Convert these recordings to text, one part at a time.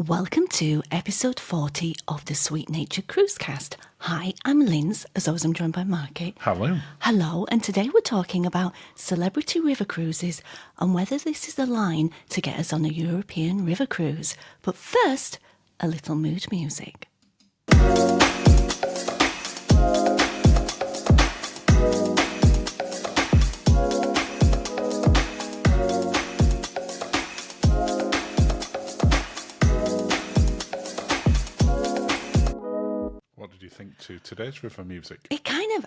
Welcome to episode 40 of the Sweet Nature Cruisecast. Hi, I'm Linz, as always I'm joined by Marky. Hello. Hello, and today we're talking about celebrity river cruises and whether this is the line to get us on a European river cruise. But first, a little mood music. What did you think to today's river music? It kind of,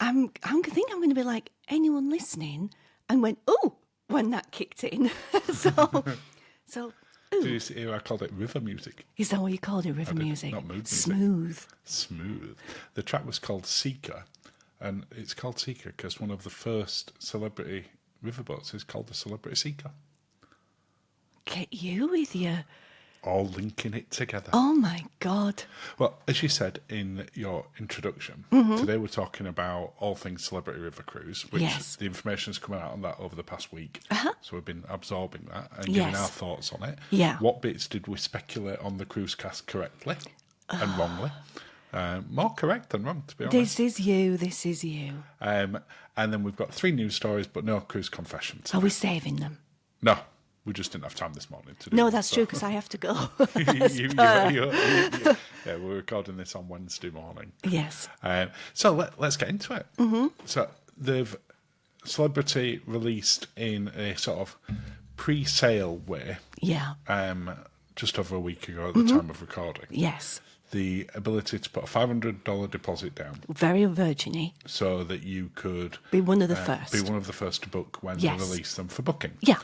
I think I'm going to be like anyone listening and went, ooh, when that kicked in. so, ooh. Did you see I called it river music? Is that what you called it, river music? Not mood music. Smooth. The track was called Seeker, and it's called Seeker because one of the first celebrity riverboats is called the Celebrity Seeker. Get you with you. All linking it together. Oh my God. Well, as you said in your introduction, today we're talking about all things Celebrity River Cruise, which the information's coming out on that over the past week. So we've been absorbing that and giving our thoughts on it. Yeah. What bits did we speculate on the cruise cast correctly and wrongly? More correct than wrong, to be honest. This is you. And then we've got 3 news stories, but no cruise confessions. Are we saving them? No. We just didn't have time this morning to do No, it, that's true, because I have to go. Yeah, we're recording this on Wednesday morning. Yes. So let's get into it. So they've Celebrity released in a sort of pre-sale way. Yeah. Just over a week ago at the time of recording. Yes. The ability to put a $500 deposit down. Very virgin-y. So that you could be one of the first. Be one of the first to book when they release them for booking. Yeah.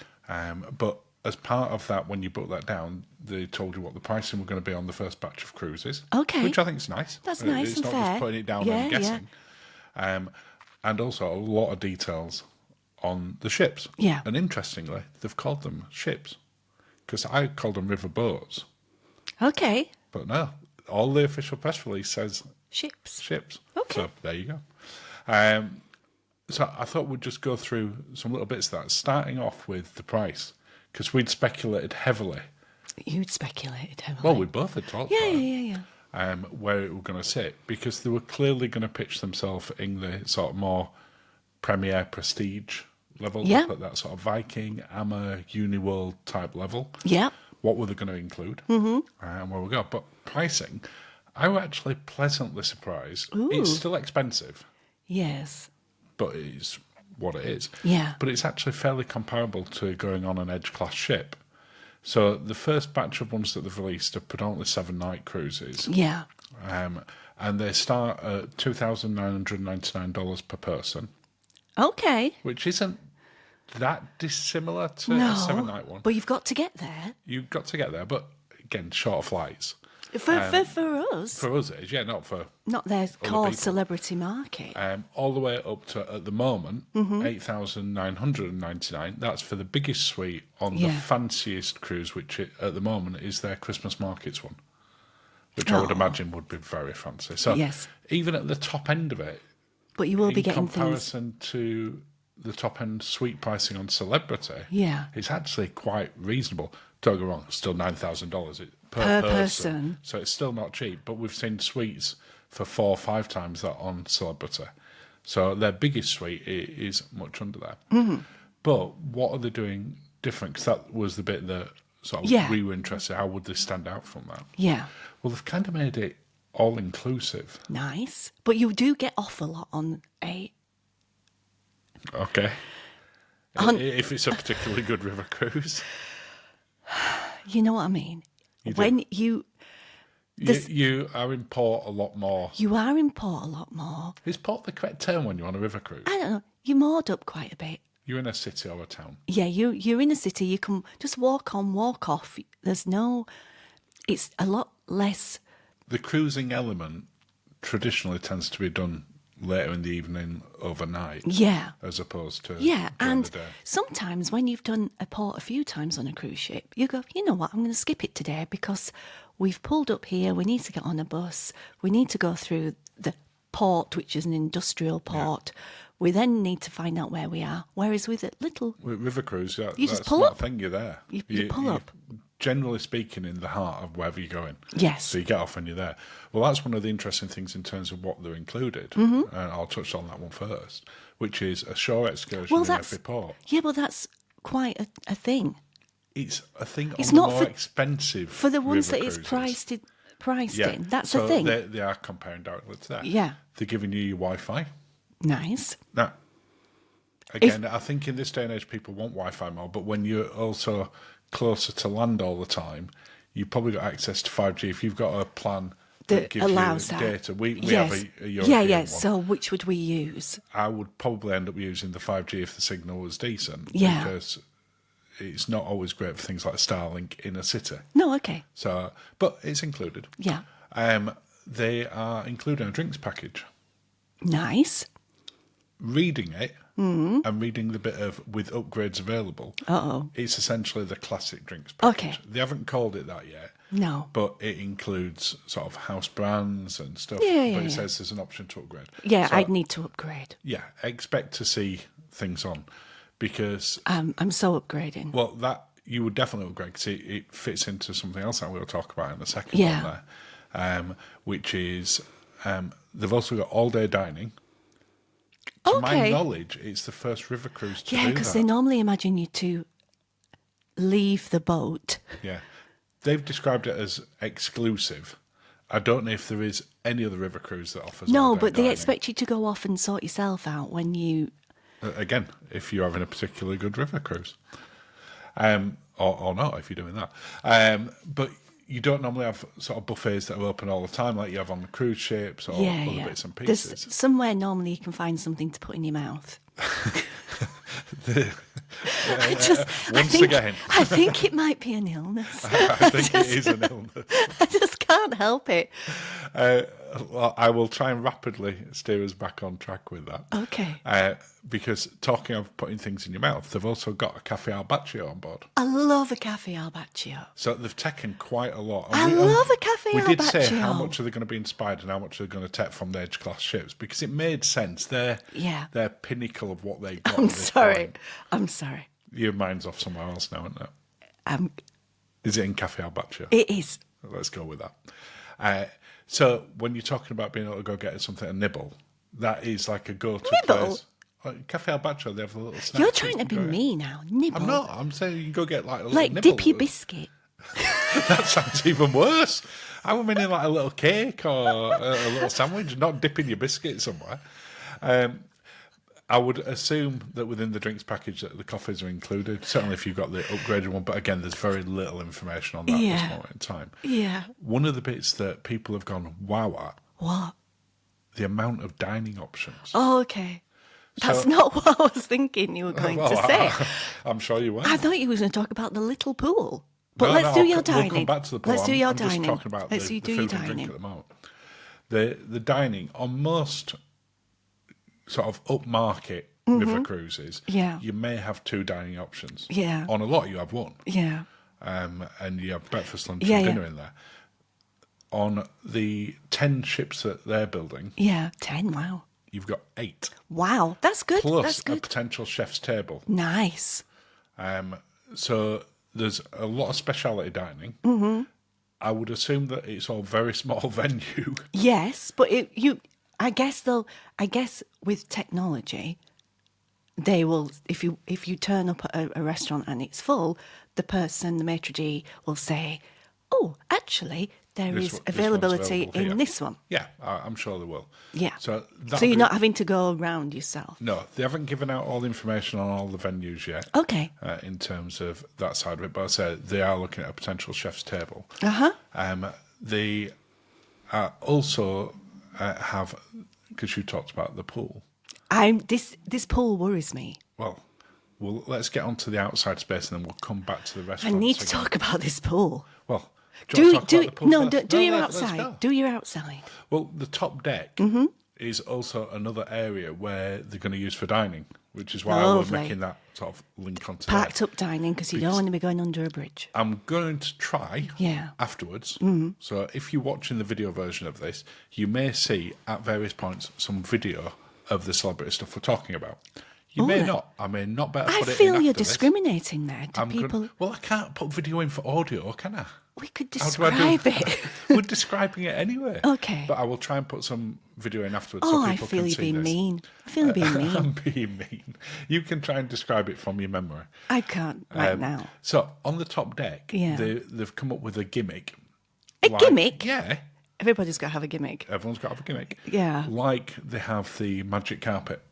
But as part of that, when you book that down, they told you what the pricing were going to be on the first batch of cruises. Okay. Which I think is nice. That's nice it's and not fair. just putting it down and guessing. And also a lot of details on the ships. Yeah. And interestingly, they've called them ships. Because I called them river boats. Okay. But no, all the official press release says ships. Okay. So there you go. So I thought we'd just go through some little bits of that, starting off with the price, because we'd speculated heavily. You'd speculated heavily. Well, we both had talked about it. Where it was going to sit, because they were clearly going to pitch themselves in the sort of more premier prestige level, up at that sort of Viking, Amma, Uniworld type level. Yeah. What were they going to include? And where we go. But pricing, I was actually pleasantly surprised. Ooh. It's still expensive. Yes. But it is what it is. Yeah. But it's actually fairly comparable to going on an Edge-class ship. So the first batch of ones that they've released are predominantly 7-night cruises. Yeah. And they start at $2,999 per person. Okay. Which isn't that dissimilar to a 7-night one. But you've got to get there. You've got to get there, but again, shorter flights. For us. For us, it is, not for not their core people. celebrity market. All the way up to, at the moment, $8,999. That's for the biggest suite on the fanciest cruise, which at the moment is their Christmas markets one, which I would imagine would be very fancy. So even at the top end of it, but you will be getting in comparison to the top end suite pricing on Celebrity, it's actually quite reasonable. Don't get me wrong, it's still $9,000 per person. So it's still not cheap, but we've seen suites for 4 or 5 times that on Celebrity. So their biggest suite is much under that. But what are they doing different? Because that was the bit that sort of we were interested in. How would they stand out from that? Yeah. Well, they've kind of made it all-inclusive. Nice. But you do get off a lot on a... Okay. If it's a particularly good river cruise. You know what I mean? You are in port a lot more. You are in port a lot more. Is port the correct term when you're on a river cruise? I don't know. You're moored up quite a bit. You're in a city or a town. Yeah, you're in a city. You can just walk on, walk off. There's no... It's a lot less... The cruising element traditionally tends to be done later in the evening, overnight. Yeah. As opposed to and the day. Sometimes when you've done a port a few times on a cruise ship, you go, you know what, I'm going to skip it today because we've pulled up here, we need to get on a bus, we need to go through the port, which is an industrial port. Yeah. We then need to find out where we are. Whereas with a little... With river cruise, you just pull up. Thing, you're there. You pull up. generally speaking, in the heart of wherever you're going. Yes. So you get off and you're there. Well, that's one of the interesting things in terms of what they're included. And I'll touch on that one first, which is a shore excursion in every port. Yeah, well, that's quite a thing. It's a thing It's on not the more expensive for the ones river that it's cruises. priced in. That's a thing. They are comparing directly to that. Yeah. They're giving you your Wi-Fi. Nice. Now, again, I think in this day and age, people want Wi-Fi more, but when you're also closer to land all the time, you've probably got access to 5G. If you've got a plan that gives allows you data, we yes. have a European one. So which would we use? I would probably end up using the 5G if the signal was decent. Yeah. Because it's not always great for things like Starlink in a city. No, okay. So, but it's included. Yeah. They are including a drinks package. Nice. Reading it and reading the bit of with upgrades available. It's essentially the classic drinks package. Okay. They haven't called it that yet. No. But it includes sort of house brands and stuff. Yeah, but it says there's an option to upgrade. Yeah, so, I'd need to upgrade. Yeah, expect to see things on because... I'm so upgrading. Well, that you would definitely upgrade because it fits into something else that we'll talk about in a second on there, which is they've also got all-day dining. To my knowledge, it's the first river cruise to do that. Yeah, because they normally imagine you to leave the boat. Yeah. They've described it as exclusive. I don't know if there is any other river cruise that offers No, all-day but dining. they expect you to go off and sort yourself out when you... Again, if you're having a particularly good river cruise. Or not, if you're doing that. But you don't normally have sort of buffets that are open all the time like you have on the cruise ships or other bits and pieces. There's somewhere normally you can find something to put in your mouth. I think it might be an illness. I think it is an illness. I just can't help it. Well, I will try and rapidly steer us back on track with that. Okay. Because talking of putting things in your mouth, they've also got a cafe al baccio on board. I love a cafe al baccio. So they've taken quite a lot. I love a cafe al baccio. We did say how much are they going to be inspired and how much are they going to take from the Edge class ships because it made sense. They're pinnacle of what they got. I'm sorry. Your mind's off somewhere else now, isn't it? Is it in cafe al baccio? It is. Let's go with that. So when you're talking about being able to go get something to nibble, that is like a go-to place. Cafe al Baccio, they have a little snack. You're trying to be me now. Nibble. I'm not. I'm saying you can go get like a little nibble. Dip your biscuit. That sounds even worse. I would mean like a little cake or a little sandwich, not dipping your biscuit somewhere. I would assume that within the drinks package that the coffees are included, certainly if you've got the upgraded one, but again, there's very little information on that at this moment in time. Yeah. One of the bits that people have gone wow at. What? The amount of dining options. Oh, okay. That's not what I was thinking you were going to say. I'm sure you were. I thought you were going to talk about the little pool. But let's do your dining. We'll come back to the pool. Let's do your I'm dining. Just talking about let's the do food your and dining. drink at the moment. The dining on most sort of upmarket river cruises, you may have two dining options. Yeah. On a lot, you have one. Yeah. And you have breakfast, lunch, and dinner in there. On the 10 ships that they're building. Yeah, 10, wow. You've got 8. Wow, that's good. Plus that's good. a potential chef's table. Nice. So there's a lot of speciality dining. I would assume that it's all very small venue. Yes, but I guess with technology, they will. If you turn up at a restaurant and it's full, the maitre d' will say, "Oh, actually, there is availability in this one." Yeah, I'm sure they will. Yeah. So you're not having to go around yourself. No, they haven't given out all the information on all the venues yet. Okay. In terms of that side of it, but I say they are looking at a potential chef's table. They also have, because you talked about the pool. This pool worries me. Well, let's get onto the outside space and then we'll come back to the restaurant. I need to talk about this pool. Well, do your outside. Do your outside. Well, the top deck is also another area where they're going to use for dining, which is why I was making that sort of link onto packed up dining because you don't want to be going under a bridge. I'm going to try afterwards. So if you're watching the video version of this, you may see at various points some video of the celebrity stuff we're talking about. You may not. I may not better I put it in feel you're after this. discriminating there to people. Well, I can't put video in for audio, can I? We could How do I describe do it. We're describing it anyway. Okay. But I will try and put some video in afterwards Oh, so I people feel can you're see being this. mean. I feel you're being mean. I'm being mean. You can try and describe it from your memory. I can't right now. So on the top deck, Yeah. they've come up with a gimmick. A gimmick? Yeah. Everybody's got to have a gimmick. Everyone's got to have a gimmick. Yeah. Like they have the magic carpet.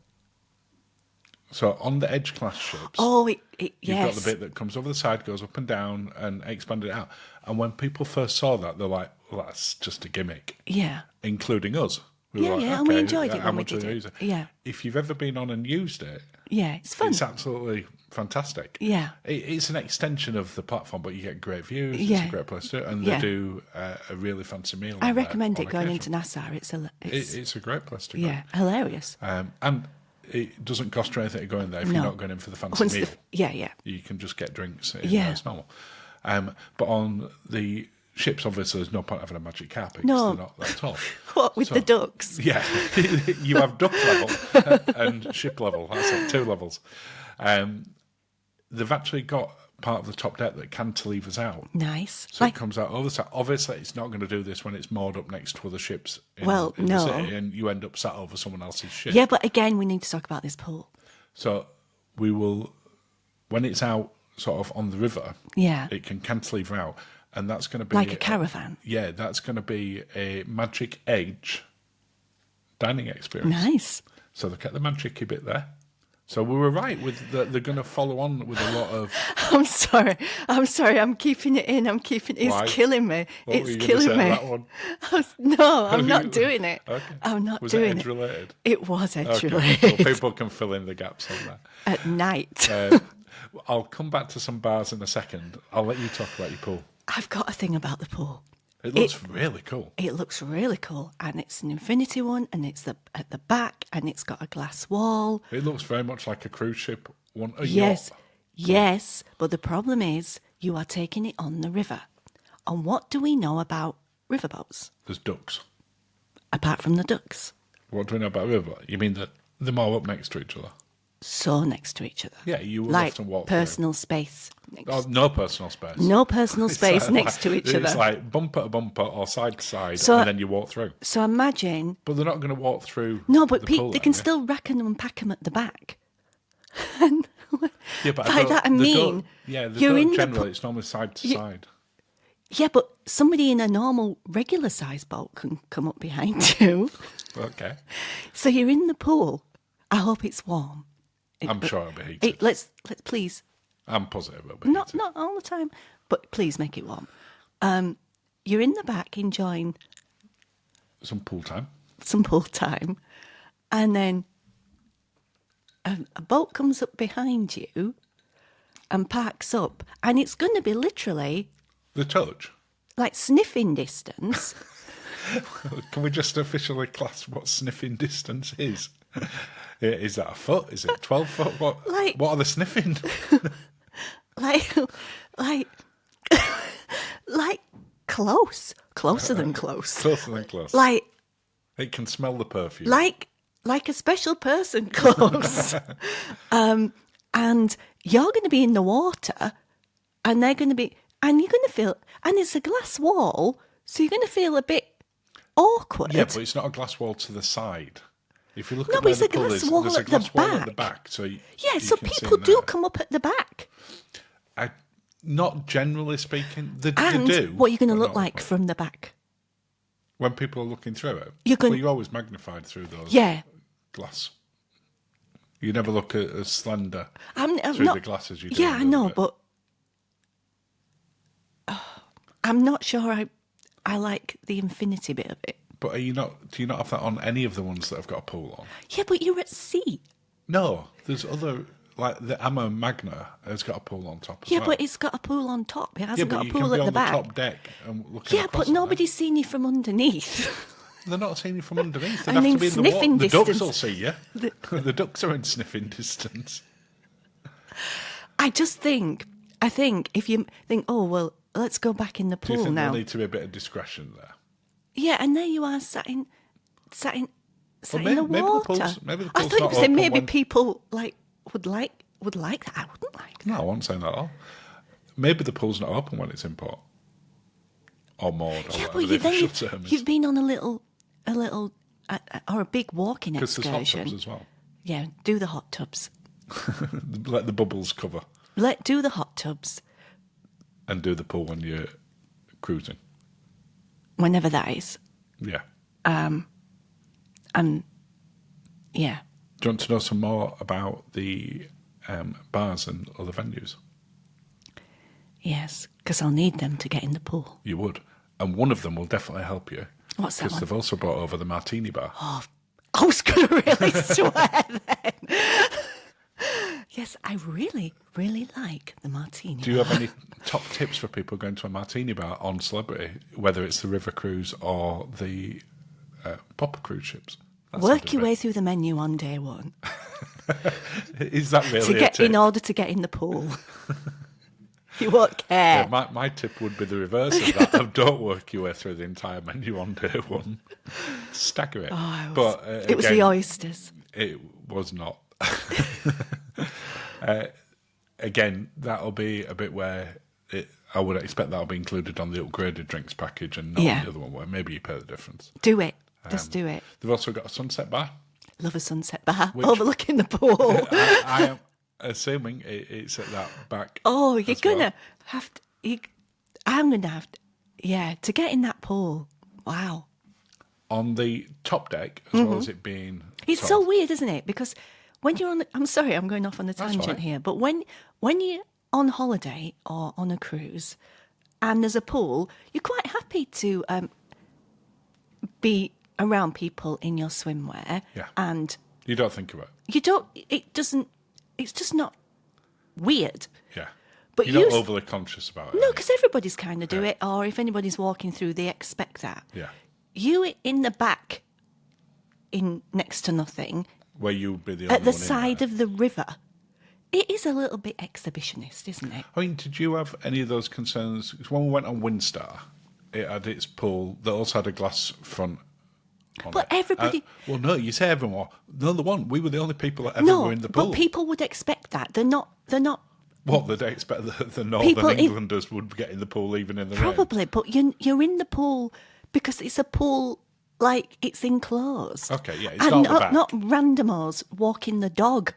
So on the Edge class ships, You've you've got the bit that comes over the side, goes up and down, and expanded it out. And when people first saw that, they're like, well, that's just a gimmick. Yeah. Including us. We were Yeah, like, and we okay, enjoyed it how when we much are did they it. using? Yeah. If you've ever been on and used it, Yeah, it's fun. it's absolutely fantastic. Yeah. It's an extension of the platform, but you get great views. It's Yeah. a great place to do it. And Yeah. they do a really fancy meal. I on there recommend on it going occasion. into Nassau. It's a great place to go. yeah, hilarious. And it doesn't cost you anything to go in there if No. you're not going in for the fancy meal. Yeah. You can just get drinks in Yeah. there as normal. But on the ships, obviously, there's no point having a magic carpet because No. they're not that tall. What, with the ducks? Yeah, you have duck level and ship level. That's it, 2 levels. They've actually got part of the top deck that cantilevers out. Nice. So it comes out over the side. Obviously, it's not going to do this when it's moored up next to other ships in Well, the no. city and you end up sat over someone else's ship. Yeah, but again, we need to talk about this pool. So we will, when it's out sort of on the river, Yeah. it can cantilever out. And that's going to be... Like a caravan. Yeah, that's going to be a Magic Age dining experience. Nice. So they kept the magic-y bit there. So we were right with they're going to follow on with a lot of... I'm sorry. I'm keeping it in. It's Why? killing me. What were It's you gonna killing say me. That one? No, I'm not doing it. Okay. I'm not Was doing it it. edge-related? It was edge Okay, related. so people can fill in the gaps on that. At night. I'll come back to some bars in a second. I'll let you talk about your pool. I've got a thing about the pool. It looks really cool. It looks really cool, and it's an infinity one, and it's at the back, and it's got a glass wall. It looks very much like a cruise ship. Yes, Yacht. yes, but the problem is you are taking it on the river. And what do we know about riverboats, There's ducks. apart from the ducks? What do we know about river? You mean that they're more up next to each other? So next to each other. Yeah, you would like often walk personal space. Oh, no personal space. No personal space It's next to each It's other. like bumper to bumper or side to side, So- and then you walk through. So imagine. But they're not going to walk through. No, but the pool, they can are they? still rack and unpack them at the back. And Yeah, but by that I mean, yeah, they you're don't in the generally. It's normally side to side. yeah, but somebody in a normal, regular size boat can come up behind you. Okay, So you're in the pool. I hope it's warm. I'm sure it'll be heated. Let's please. I'm positive it'll be Not heated. not all the time, but please make it warm. You're in the back enjoying Some pool time. some pool time, and then a boat comes up behind you and parks up, and it's going to be literally The touch. like sniffing distance. Can we just officially class what sniffing distance is? Is that a foot? Is it 12 foot? What are they sniffing? like like closer than close. Closer than close. Like It can smell the perfume. like a special person close. And you're going to be in the water, and they're going to be, and you're going to feel, and it's a glass wall, so you're going to feel a bit awkward. Yeah, but it's not a glass wall to the side. If you look No, at but where it's the a pool glass is, wall there's a at the glass wall at the back. back. So Yeah, you so can see people in do there. come up at the back. Not generally speaking, they And do. what you're going to but look not like often. from the back. When people are looking through it. You're going- Well, you're always magnified through those Yeah. glass. You never look at as slender I'm through not, the glass as you do. Yeah, on I the know, other bit. but I'm not sure I like the infinity bit of it. But do you not have that on any of the ones that have got a pool on? Yeah, but you're at sea. No, there's other, like the Amma Magna has got a pool on top as Yeah, well. but it's got a pool on top. It yeah, hasn't but got you a can pool be at on the the back. top deck and looking Yeah, across but at nobody's seen you from underneath. them. They're not seeing you from underneath. They'd I have mean, to be in the sniffing water. The ducks distance. will see you. The ducks are in sniffing distance. I think if you think, oh, well, let's go back in the Do you pool think now. there need to be a bit of discretion there? Yeah, and there you are sat in the maybe the water. pool's- maybe the I pool's thought you not were saying open maybe when- people like would like that. I wouldn't like that. No, I wasn't saying that at all. Maybe the pool's not open when it's in port. Or moored, or whatever the official term is. You've been on a little, or a big walking excursion. Because there's hot tubs as well. Yeah, do the hot tubs. Let the bubbles cover. Do the hot tubs. And do the pool when you're cruising. Whenever that is. Yeah. Yeah. Do you want to know some more about the bars and other venues? Yes, because I'll need them to get in the pool. You would. And one of them will definitely help you. What's that one? Because they've also brought over the martini bar. Oh, I was going to really swear then. Yes, I really, really like the martini. Do you have any top tips for people going to a martini bar on Celebrity, whether it's the River Cruise or the Popper cruise ships? Work your way through the menu on day one. Is that really a tip? In order to get in the pool. You won't care. Yeah, my tip would be the reverse of that. Of don't work your way through the entire menu on day one. Stagger it. It was the oysters. It was not. Again, that'll be a bit where I would expect that'll be included on the upgraded drinks package and not on the other one where maybe you pay the difference. Do it. Just do it. They've also got a sunset bar. Love a sunset bar overlooking the pool. I am assuming it's at that back. Oh, you're going to have to... I'm going to have to... Yeah, to get in that pool. Wow. On the top deck, as well as it being... It's so weird, isn't it? Because when you're on the... I'm sorry, I'm going off on a tangent here. But when you're on holiday or on a cruise and there's a pool, you're quite happy to be around people in your swimwear. Yeah. And... You don't think about it. You don't... It doesn't... It's just not weird. Yeah. But you're not overly conscious about it. No, because everybody's kind of do it. Or if anybody's walking through, they expect that. Yeah. You in the back, in next to nothing. Where you would be the only at the one side of the river. It is a little bit exhibitionist, isn't it? I mean, did you have any of those concerns? 'Cause when we went on Windstar, it had its pool that also had a glass front. But everybody... well, no, you say everyone. No, the one. We were the only people that ever were in the pool. But people would expect that. They're not... What, they'd expect the Northern Englanders would get in the pool even in the rain? Probably, but you're in the pool because it's a pool, like, it's enclosed. Okay, yeah, it's not the back. Not randomos walking the dog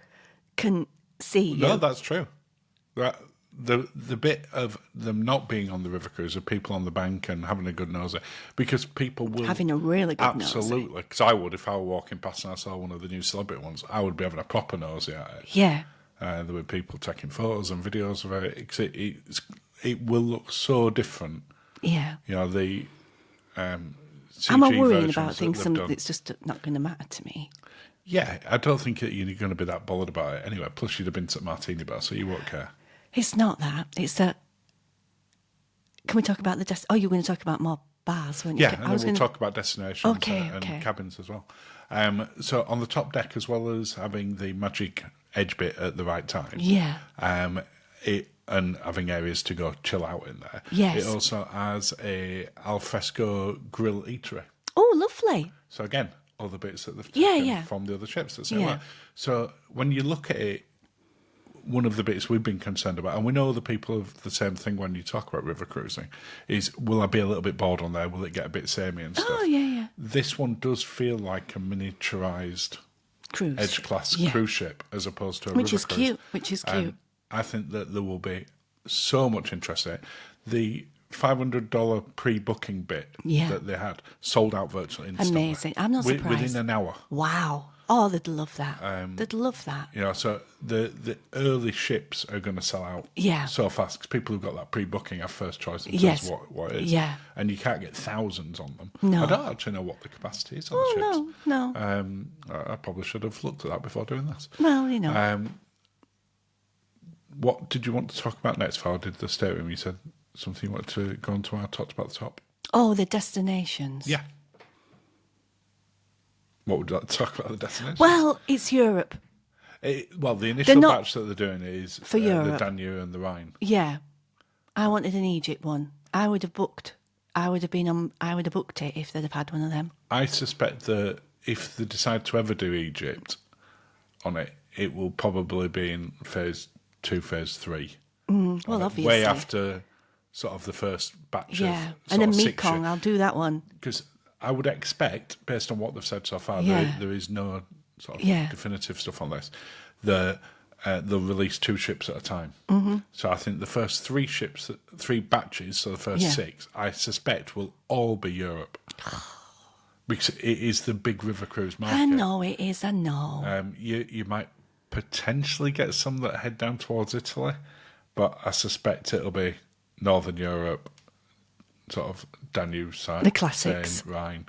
can see you. No, that's true. The bit of them not being on the river cruise are people on the bank and having a good nosy, because people will having a really good absolutely. Because I would, if I were walking past and I saw one of the new celebrity ones, I would be having a proper nosy at it. Yeah, there were people taking photos and videos of it. It will look so different. Yeah, you know the. CG I'm worrying about things that's just not going to matter to me. Yeah, I don't think you're going to be that bothered about it anyway. Plus, you'd have been to Martini Bar, so you won't care. It's not that. It's that. Can we talk about the Oh, you were going to talk about more bars, weren't you? Yeah, and we'll talk about destinations and cabins as well. So on the top deck, as well as having the magic edge bit at the right time. Yeah. And having areas to go chill out in there. Yes. It also has a alfresco grill eatery. Oh, lovely. So again, other bits that they've taken from the other ships that say that. So when you look at it, one of the bits we've been concerned about, and we know the people have the same thing when you talk about river cruising, is will I be a little bit bored on there? Will it get a bit samey and stuff? Oh, yeah. This one does feel like a miniaturised cruise, edge-class cruise ship as opposed to a which river is cruise. cute. Which is cute. I think that there will be so much interest in it. The $500 pre-booking bit that they had sold out virtually instantly. Amazing. I'm not surprised. Within an hour. Wow. Oh, they'd love that. They'd love that. You know, so the early ships are going to sell out so fast because people who've got that pre-booking have first choice in terms of what it is. Yeah. And you can't get thousands on them. No. I don't actually know what the capacity is on the ships. No. I probably should have looked at that before doing this. Well, you know. What did you want to talk about next, Val? Did the stateroom, you said something you wanted to go on to our talked about the top? Oh, the destinations. Yeah. What would you like to talk about the destinations? Well, it's Europe. The initial batch that they're doing is for Europe. The Danube and the Rhine. Yeah. I wanted an Egypt one. I would have booked it if they'd have had one of them. I suspect that if they decide to ever do Egypt on it, it will probably be in phase 2, phase 3. Well, obviously. Way after sort of the first batch of and then 6 Mekong, I'll do that one. Because I would expect, based on what they've said so far, there is no sort of definitive stuff on this. They'll release 2 ships at a time. So I think the first 3 batches, so the first 6, I suspect will all be Europe. Because it is the big river cruise market. I know it is, I know. You might potentially get some that head down towards Italy, but I suspect it'll be Northern Europe, sort of Danube side, the classics, Seine, Rhine,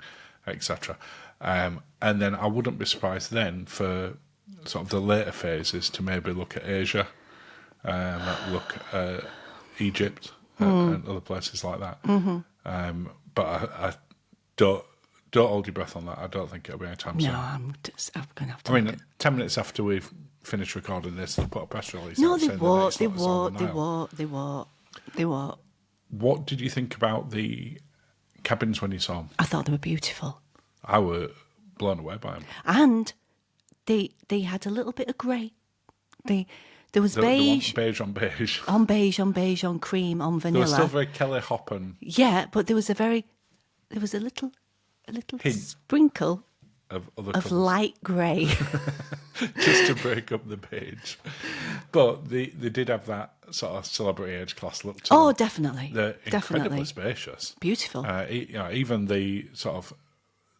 etc. And then I wouldn't be surprised then for sort of the later phases to maybe look at Asia, look at Egypt and other places like that. But I don't hold your breath on that. I don't think it'll be any time soon. No, I'm going to have to. I mean, 10 minutes after we've finished recording this, they'll put a press release No, out they saying won't. They won't. What did you think about the cabins when you saw them? I thought they were beautiful. I were blown away by them. And they had a little bit of grey. There was beige. Beige on beige. On beige, on beige, on cream, on vanilla. They were still very Kelly Hoppen. Yeah, but there was a little sprinkle of light grey. Just to break up the beige. But they did have that sort of celebrity age class look to them. Oh, definitely. They're incredibly spacious. Beautiful. Even the sort of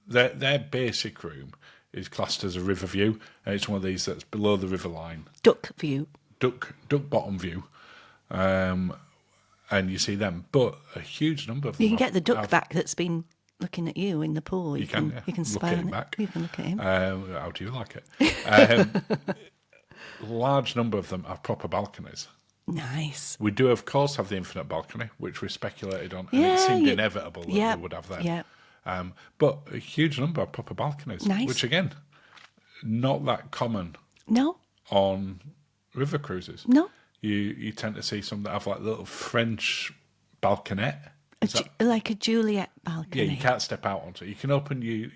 their basic room is classed as a river view, and it's one of these that's below the river line. Duck view. Duck bottom view. And you see them, but a huge number of them. You can get the duck back that's been looking at you in the pool. You can spy on it. Back. You can look at him. How do you like it? Large number of them have proper balconies. Nice. We do, of course, have the infinite balcony, which we speculated on, and it seemed inevitable that we would have them. Yeah. But a huge number of proper balconies, nice. Which again, not that common. No. On river cruises. No. You tend to see some that have like little French balconette. Like a Juliet balcony. Yeah, you can't step out onto it. You can open your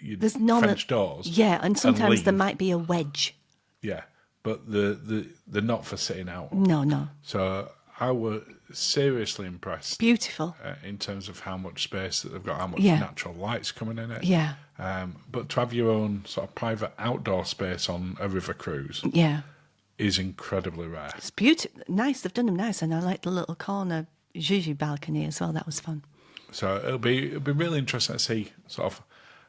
French doors. Yeah, and sometimes there might be a wedge. Yeah, but they're not for sitting out. No. So I was seriously impressed. Beautiful. In terms of how much space that they've got, how much natural light's coming in it. Yeah. But to have your own sort of private outdoor space on a river cruise. Yeah. Is incredibly rare. It's beautiful. Nice. They've done them nice. And I like the little corner Gigi balcony as well. That was fun. So it'll be really interesting to see sort of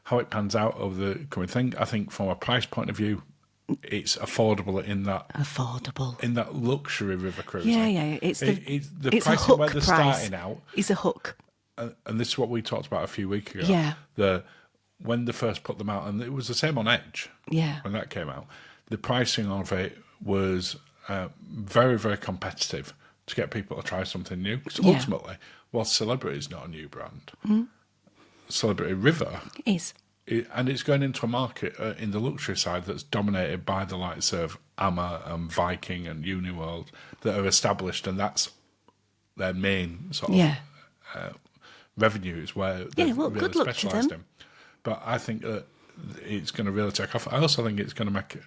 how it pans out over the coming thing. I think from a price point of view, it's affordable in that luxury river cruise. Yeah. It's the it's pricing where they're starting out. It's a hook. And this is what we talked about a few weeks ago. Yeah. When they first put them out, and it was the same on Edge. Yeah. When that came out, the pricing of it was very, very competitive to get people to try something new. Because ultimately, whilst Celebrity is not a new brand, Celebrity River is. And it's going into a market in the luxury side that's dominated by the likes of Amma and Viking and Uniworld that are established, and that's their main sort of revenues where they're really specialised in. But I think that it's going to really take off. I also think it's going to make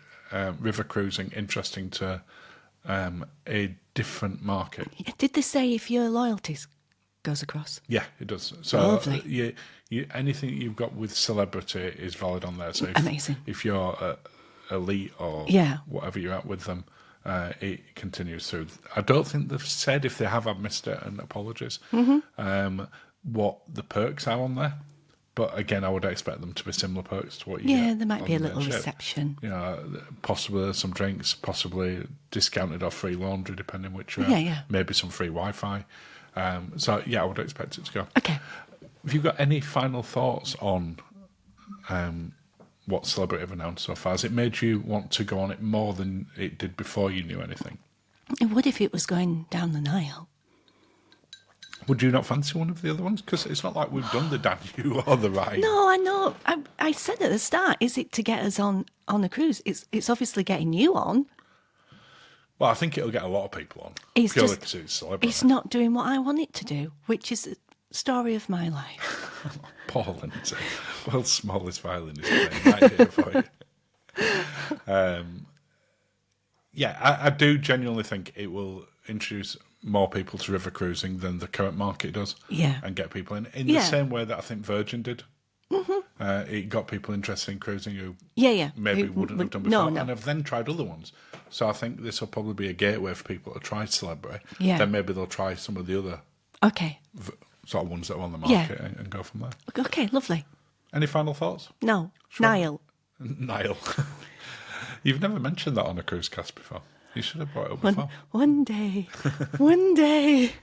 river cruising interesting to a different market. Did they say if your loyalties goes across? Yeah, it does. So lovely. Anything you've got with Celebrity is valid on there. So amazing. If you're elite or whatever you're at with them, it continues through. I don't think they've said, if they have, I've missed it, and apologies, what the perks are on there. But again, I would expect them to be similar perks to what you get. Yeah, there might be a little ship. reception. Possibly some drinks, possibly discounted or free laundry, depending which you are. Yeah. Maybe some free Wi-Fi. I would expect it to go. Okay. Have you got any final thoughts on what Celebrity have announced so far? Has it made you want to go on it more than it did before you knew anything? It would if it was going down the Nile. Would you not fancy one of the other ones? Because it's not like we've done the Danube or the Rhine. No, I know. I said at the start, is it to get us on a cruise? It's obviously getting you on. Well, I think it'll get a lot of people on. It's purely because it's Celebrity. It's not doing what I want it to do, which is the story of my life. Poor Linzi. World's smallest violinist playing right here for you. Yeah, I do genuinely think it will introduce more people to river cruising than the current market does. Yeah. And get people in the same way that I think Virgin did. It got people interested in cruising who maybe wouldn't have done before and have then tried other ones. So I think this will probably be a gateway for people to try Celebrity. Yeah. Then maybe they'll try some of the other sort of ones that are on the market and go from there. Okay, lovely. Any final thoughts? No. Niall. You've never mentioned that on a cruise cast before. You should have brought it up before. One day. One day.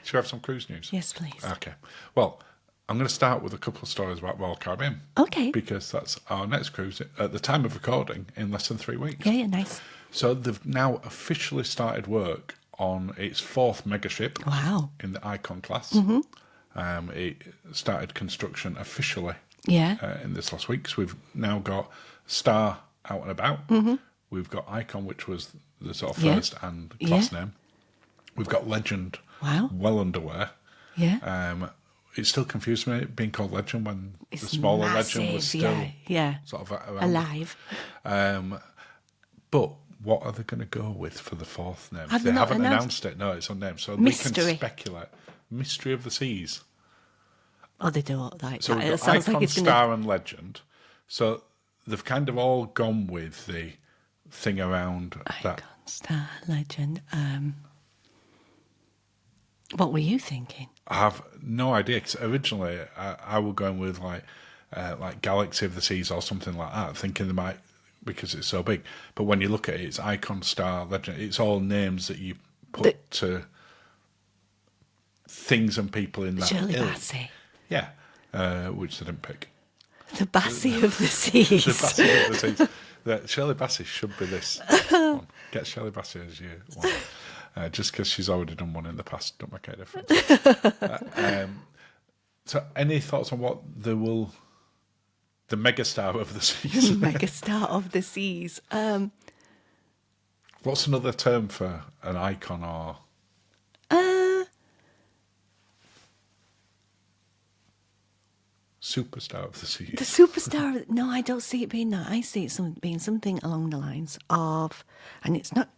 Should we have some cruise news? Yes, please. Okay. Well, I'm going to start with a couple of stories about Royal Caribbean. Okay. Because that's our next cruise at the time of recording in less than 3 weeks. Yeah, nice. So they've now officially started work on its 4th megaship. Wow. In the Icon class. It started construction officially in this last week. So we've now got Star out and about. We've got Icon, which was the sort of first and class name. We've got Legend well underway. Yeah. It still confused me being called Legend when the smaller massive, Legend was still sort of around. Alive. But what are they going to go with for the 4th name? They haven't announced it. No, it's unnamed. So Mystery. We can speculate. Mystery of the Seas. Oh, they do like so that. We've got Icon, Star and Legend. So they've kind of all gone with the thing around Icon, Star, Legend. What were you thinking? I have no idea, because originally I was going with like Galaxy of the Seas or something like that, thinking they might, because it's so big. But when you look at it, it's Icon, Star, Legend. It's all names that you put to things and people in that Shirley Bassey. Yeah, which they didn't pick. The Bassey of the Seas. The Bassey of the Seas. Shirley Bassey should be this one. Get Shirley Bassey as you want. Just because she's already done one in the past, don't make any difference. So any thoughts on what the megastar of the seas? The megastar of the seas. What's another term for an icon or... Superstar of the seas. The superstar... No, I don't see it being that. I see it being something along the lines of... And it's not...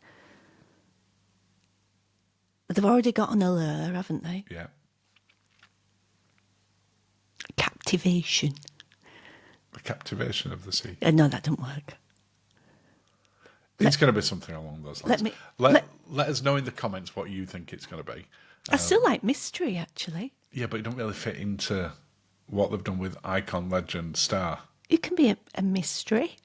They've already got an allure, haven't they? Yeah. Captivation. The captivation of the sea. No, that doesn't work. It's going to be something along those lines. Let us know in the comments what you think it's going to be. I still like mystery, actually. Yeah, but it don't really fit into what they've done with Icon, Legend, Star. It can be a mystery.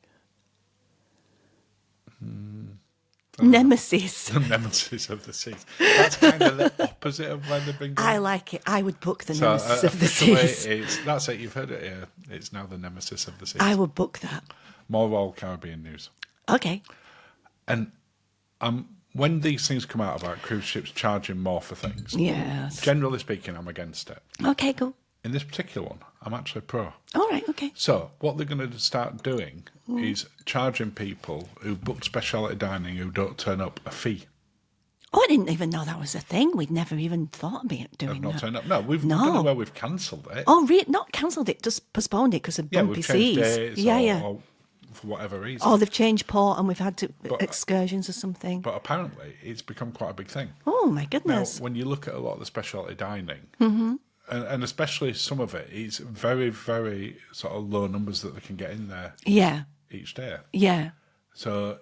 Nemesis. The nemesis of the seas. That's kind of the opposite of when they've been going. I like it. I would book the nemesis of the seas. That's it. You've heard it here. It's now the nemesis of the seas. I would book that. More Royal Caribbean news. Okay. And when these things come out about cruise ships charging more for things, generally speaking, I'm against it. Okay, cool. In this particular one, I'm actually pro. All right, okay. So what they're going to start doing is charging people who booked speciality dining who don't turn up a fee. Oh, I didn't even know that was a thing. We'd never even thought about doing Have not that. Turned up. No, we've done where we've cancelled it. Oh, not cancelled it, just postponed it because of bumpy seas. Or for whatever reason. Oh, they've changed port and we've had excursions or something. But apparently it's become quite a big thing. Oh, my goodness. Now, when you look at a lot of the speciality dining, and especially some of it, it's very, very sort of low numbers that they can get in there each day. Yeah. So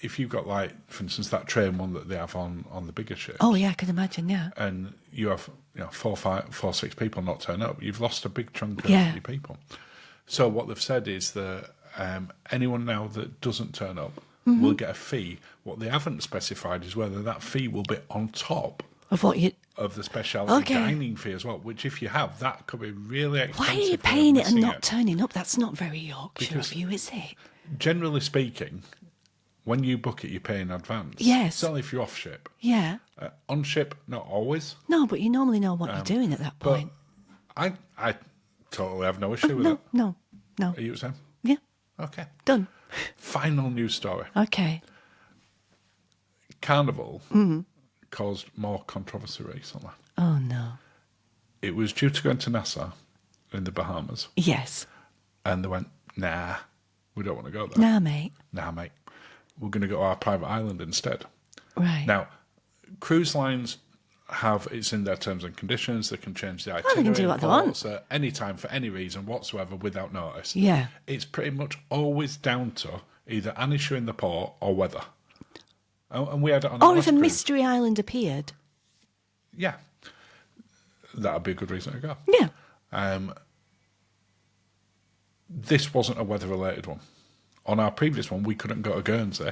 if you've got, like, for instance, that train one that they have on the bigger ships. Oh, yeah, I can imagine, yeah. And you have 4, 6 people not turn up, you've lost a big chunk of your people. So what they've said is that anyone now that doesn't turn up will get a fee. What they haven't specified is whether that fee will be on top of the speciality dining fee as well, which if you have, that could be really expensive. Why are you paying it and not turning up? That's not very Yorkshire of you, is it? Generally speaking, when you book it, you pay in advance. Yes. Certainly if you're off ship. Yeah. On ship, not always. No, but you normally know what you're doing at that point. But I totally have no issue with it. No. Are you the same? Yeah. Okay. Done. Final news story. Okay. Carnival caused more controversy recently. Oh, no. It was due to go into Nassau in the Bahamas. Yes. And they went, nah, we don't want to go there. Nah, mate. Nah, mate. we're going to go to our private island instead. Right. Now, cruise lines it's in their terms and conditions. They can change the itinerary. They can do what they want at any time for any reason whatsoever without notice. Yeah. It's pretty much always down to either an issue in the port or weather. And we had it on or if a mystery island appeared. Yeah. That would be a good reason to go. Yeah. This wasn't a weather-related one. On our previous one, we couldn't go to Guernsey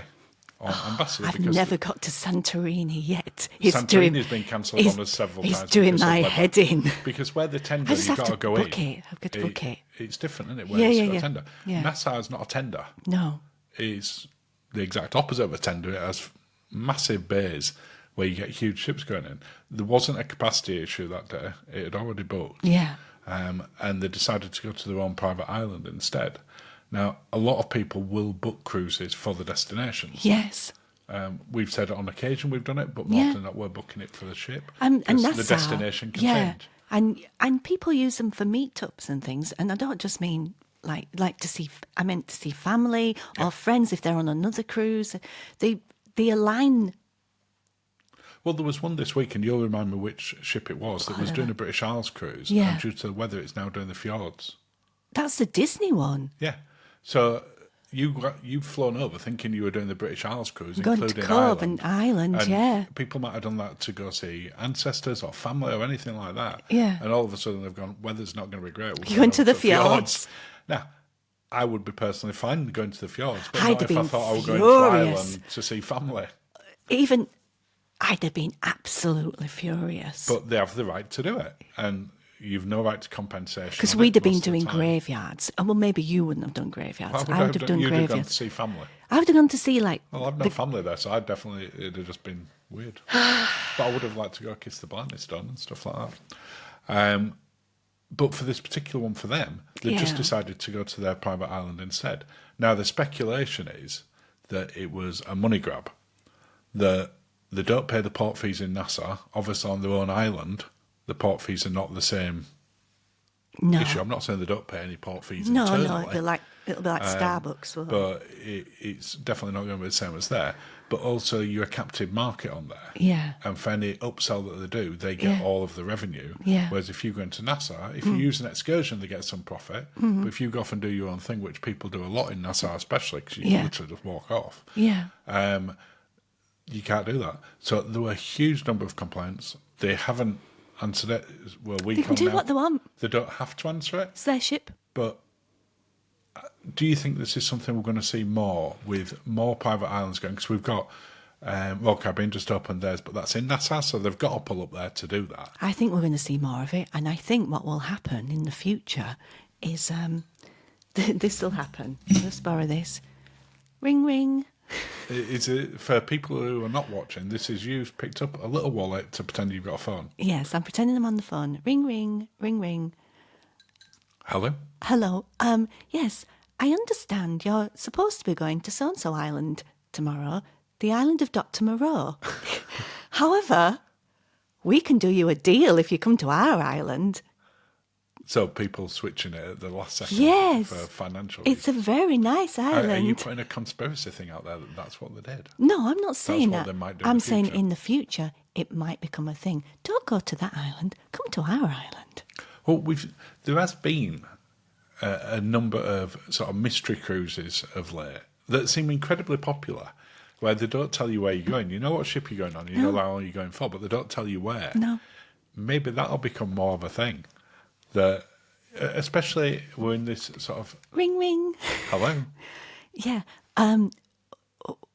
on Ambassador. I've never got to Santorini yet. Santorini's been cancelled on us several times. He's doing my head in. Because where the tender, you've got to go in. I've got to book it. It's different, isn't it? Where it's got a tender. Yeah. Nassau's not a tender. No. It's the exact opposite of a tender. It has massive bays where you get huge ships going in. There wasn't a capacity issue that day. It had already booked. Yeah. And they decided to go to their own private island instead. Now, a lot of people will book cruises for the destinations. Yes. We've said it on occasion we've done it, but more often than not, we're booking it for the ship. And Nassau, the destination can change. And people use them for meetups and things. And I don't just mean like to see. I meant to see family or friends if they're on another cruise. They align. Well, there was one this week, and you'll remind me which ship it was that was doing a British Isles cruise. Yeah. And due to the weather, it's now doing the fjords. That's the Disney one. Yeah. So you've flown over thinking you were doing the British Isles cruise, going including to Cove and and yeah. People might have done that to go see ancestors or family or anything like that. Yeah. And all of a sudden they've gone, weather's not going to be great. You're going to the fjords. Now, I would be personally fine going to the fjords, but I'd not have if I been thought I was going to Ireland to see family. I'd have been absolutely furious. But they have the right to do it, and you've no right to compensation. Because we'd have been doing graveyards. And well, maybe you wouldn't have done graveyards. I would have done graveyards. You'd have gone to see family. I would have gone to see, Well, I've no family there, so it'd have just been weird. But I would have liked to go kiss the blindness stone and stuff like that. But for this particular one for them, they just decided to go to their private island instead. Now, the speculation is that it was a money grab, that they don't pay the port fees in Nassau. Obviously, on their own island, the port fees are not the same issue. I'm not saying they don't pay any port fees internally. No, it'll be like Starbucks. But it's definitely not going to be the same as there. But also, you're a captive market on there. Yeah. And for any upsell that they do, they get all of the revenue. Yeah. Whereas if you go into Nassau, if you use an excursion, they get some profit. But if you go off and do your own thing, which people do a lot in Nassau especially, because you literally just walk off. Yeah. You can't do that. So there were a huge number of complaints. They haven't answered it. They can do what they want. They don't have to answer it. It's their ship. But do you think this is something we're going to see more with more private islands going? Because we've got Royal Caribbean just opened theirs, but that's in Nassau, so they've got to pull up there to do that. I think we're going to see more of it. And I think what will happen in the future is this will happen. Let's borrow this. Ring, ring. Is it, for people who are not watching, this is you've picked up a little wallet to pretend you've got a phone. Yes, I'm pretending I'm on the phone. Ring, ring, ring, ring. Hello? Hello. Yes, I understand you're supposed to be going to so-and-so island tomorrow, the island of Dr. Moreau. However, we can do you a deal if you come to our island. So people switching it at the last second for financial It's a very nice island. Are you putting a conspiracy thing out there that that's what they did? No, I'm not saying that. They might do I'm saying in the future it might become a thing. Don't go to that island. Come to our island. Well, there has been a number of sort of mystery cruises of late that seem incredibly popular, where they don't tell you where you're going. You know what ship you're going on, you know how long you're going for, but they don't tell you where. No. Maybe that'll become more of a thing. That, especially we're in this sort of... Ring, ring. Hello? Yeah.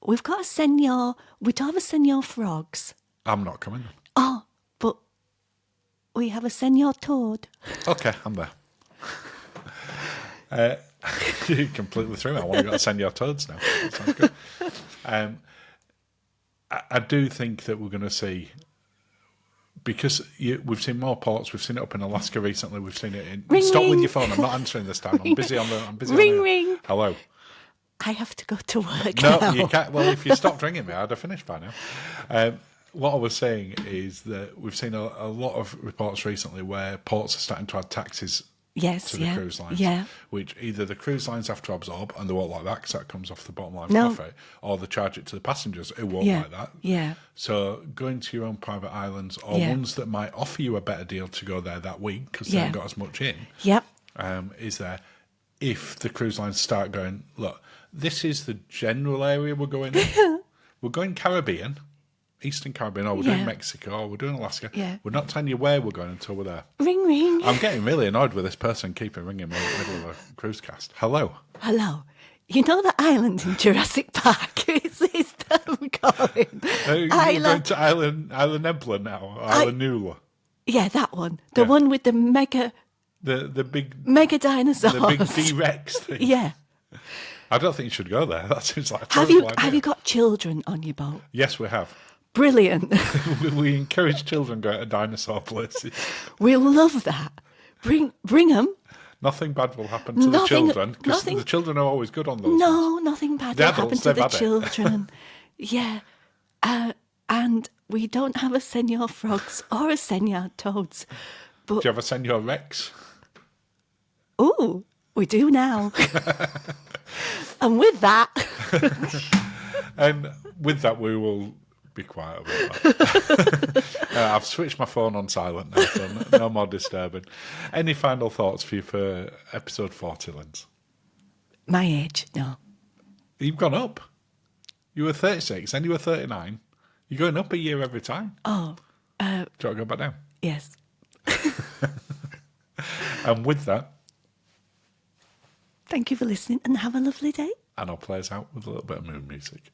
We've got a senior... We don't have a senior frogs. I'm not coming. Oh, but we have a senior toad. Okay, I'm there. You completely threw me. I want to go senior toads now. That sounds good. I do think that we're going to see... Because we've seen more ports, we've seen it up in Alaska recently. We've seen it in. Ring, stop ring. with your phone. I'm not answering this time. I'm busy on the. Ring, ring. Hello. I have to go to work No, now. you can't. Well, if you stopped ringing me, I'd have finished by now. What I was saying is that we've seen a lot of reports recently where ports are starting to add taxes to the cruise lines. Which either the cruise lines have to absorb, and they won't like that because that comes off the bottom line profit, or they charge it to the passengers who won't like that. So going to your own private islands, or ones that might offer you a better deal to go there that week because they haven't got as much in, is there. If the cruise lines start going, look, this is the general area we're going in. We're going Caribbean, Eastern Caribbean, or we're doing Mexico, or we're doing Alaska. We're not telling you where we're going until we're there. Ring, ring. I'm getting really annoyed with this person keeping ringing me in the middle of a cruise cast. Hello. Hello. You know the island in Jurassic Park? It's them calling. You're going to Island Ebla now, or Island Nula. Yeah, that one. The one with the mega... The big... Mega dinosaurs. The big T-Rex thing. Yeah. I don't think you should go there. That seems like a Have you got children on your boat? Yes, we have. Brilliant. We encourage children to go to dinosaur places. We love that. Bring them. Nothing bad will happen to the children, because the children are always good on those ones. Nothing bad will happen to the children. And we don't have a Senor Frogs or a Senor Toads. But... Do you have a Senor Rex? Ooh, we do now. And with that... we will be quiet about that. I've switched my phone on silent now, so no more disturbing. Any final thoughts for you for episode 40, Linz? My age, no. You've gone up. You were 36, then you were 39. You're going up a year every time. Oh. Do you want to go back down? Yes. And with that... Thank you for listening and have a lovely day. And I'll play us out with a little bit of moon music.